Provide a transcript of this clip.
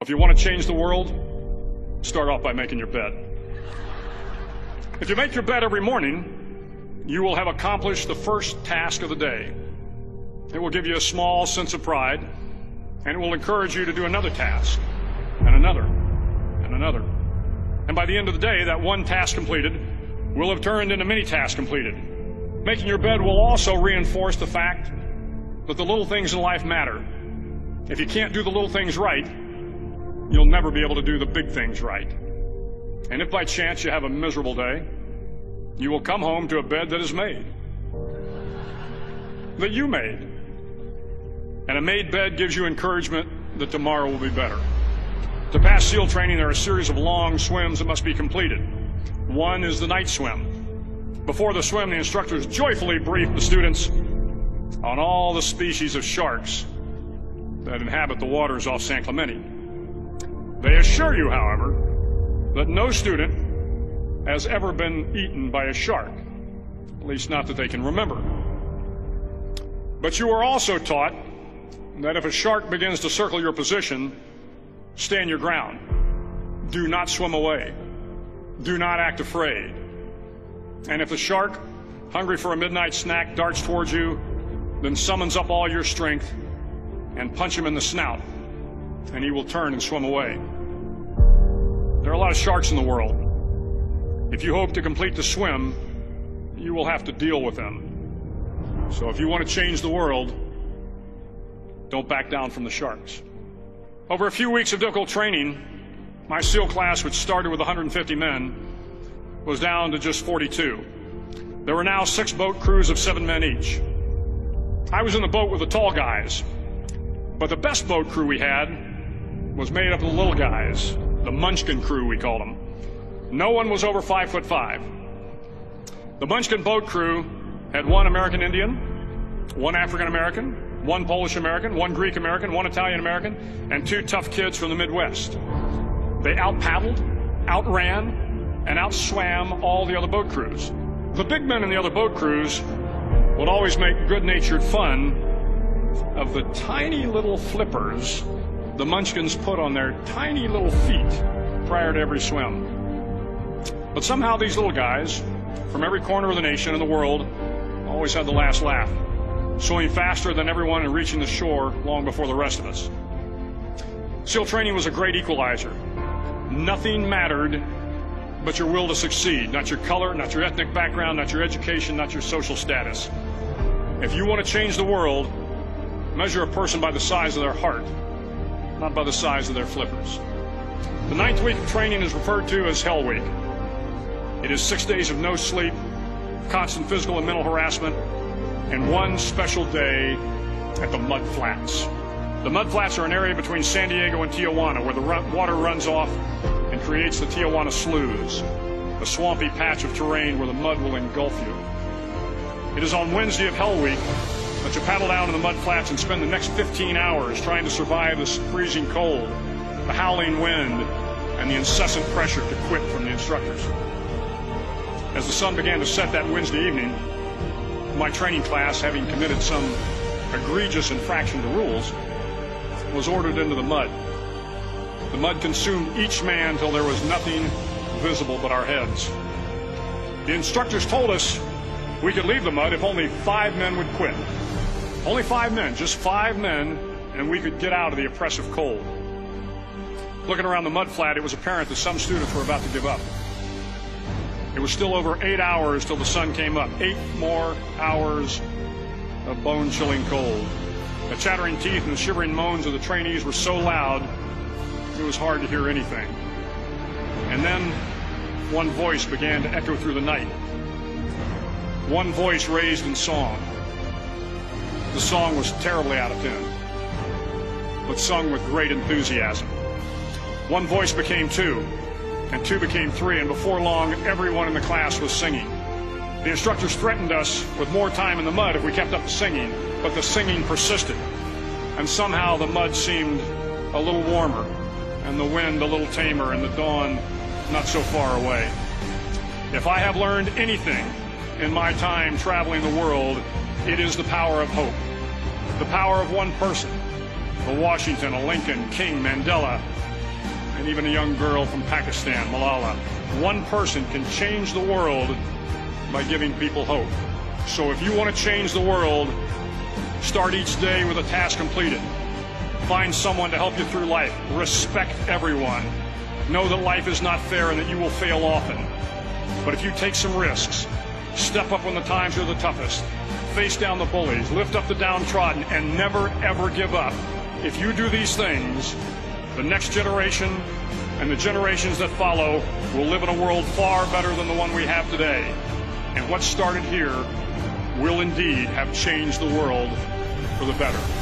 if you want to change the world, start off by making your bed. If you make your bed every morning, you will have accomplished the first task of the day. It will give you a small sense of pride, and it will encourage you to do another task, and another, and another. And by the end of the day, that one task completed will have turned into many tasks completed. Making your bed will also reinforce the fact that the little things in life matter. If you can't do the little things right, you'll never be able to do the big things right. And if by chance you have a miserable day, you will come home to a bed that is made, that you made. And a made bed gives you encouragement that tomorrow will be better. To pass SEAL training, there are a series of long swims that must be completed. One is the night swim. Before the swim, the instructors joyfully brief the students on all the species of sharks that inhabit the waters off San Clemente. They assure you, however, that no student has ever been eaten by a shark, at least not that they can remember. But you are also taught that if a shark begins to circle your position, stand your ground. Do not swim away. Do not act afraid. And if the shark, hungry for a midnight snack, darts towards you, then summons up all your strength and punch him in the snout, and he will turn and swim away. There are a lot of sharks in the world. If you hope to complete the swim, you will have to deal with them. So if you want to change the world, don't back down from the sharks. Over a few weeks of difficult training, my SEAL class, which started with 150 men, was down to just 42. There were now 6 boat crews of 7 men each. I was in the boat with the tall guys, but the best boat crew we had was made up of the little guys, the Munchkin crew, we called them. No one was over 5'5". The Munchkin boat crew had 1 American Indian, 1 African American, 1 Polish American, 1 Greek American, 1 Italian American, and 2 tough kids from the Midwest. They out-paddled, outran, and outswam all the other boat crews. The big men in the other boat crews would always make good-natured fun of the tiny little flippers the Munchkins put on their tiny little feet prior to every swim. But somehow these little guys from every corner of the nation and the world always had the last laugh, swimming faster than everyone and reaching the shore long before the rest of us. SEAL training was a great equalizer. Nothing mattered but your will to succeed, not your color, not your ethnic background, not your education, not your social status. If you want to change the world, measure a person by the size of their heart, not by the size of their flippers. The 9th week of training is referred to as Hell Week. It is 6 days of no sleep, constant physical and mental harassment, and 1 special day at the Mud Flats. The Mud Flats are an area between San Diego and Tijuana where the water runs off and creates the Tijuana Sloughs, a swampy patch of terrain where the mud will engulf you. It is on Wednesday of Hell Week that you paddle down to the Mud Flats and spend the next 15 hours trying to survive the freezing cold, the howling wind, and the incessant pressure to quit from the instructors. As the sun began to set that Wednesday evening, my training class, having committed some egregious infraction to rules, was ordered into the mud. The mud consumed each man till there was nothing visible but our heads. The instructors told us we could leave the mud if only 5 men would quit. Only 5 men, just 5 men, and we could get out of the oppressive cold. Looking around the mud flat, it was apparent that some students were about to give up. It was still over 8 hours till the sun came up. 8 more hours of bone-chilling cold. The chattering teeth and the shivering moans of the trainees were so loud, it was hard to hear anything. And then one voice began to echo through the night. One voice raised in song. The song was terribly out of tune, but sung with great enthusiasm. One voice became 2, and 2 became 3, and before long, everyone in the class was singing. The instructors threatened us with more time in the mud if we kept up the singing, but the singing persisted, and somehow the mud seemed a little warmer, and the wind a little tamer, and the dawn not so far away. If I have learned anything in my time traveling the world, it is the power of hope, the power of one person, a Washington, a Lincoln, King, Mandela, and even a young girl from Pakistan, Malala. One person can change the world by giving people hope. So if you want to change the world, start each day with a task completed. Find someone to help you through life. Respect everyone. Know that life is not fair and that you will fail often. But if you take some risks, step up when the times are the toughest, face down the bullies, lift up the downtrodden, and never ever give up. If you do these things, the next generation and the generations that follow will live in a world far better than the one we have today. And what started here will indeed have changed the world for the better.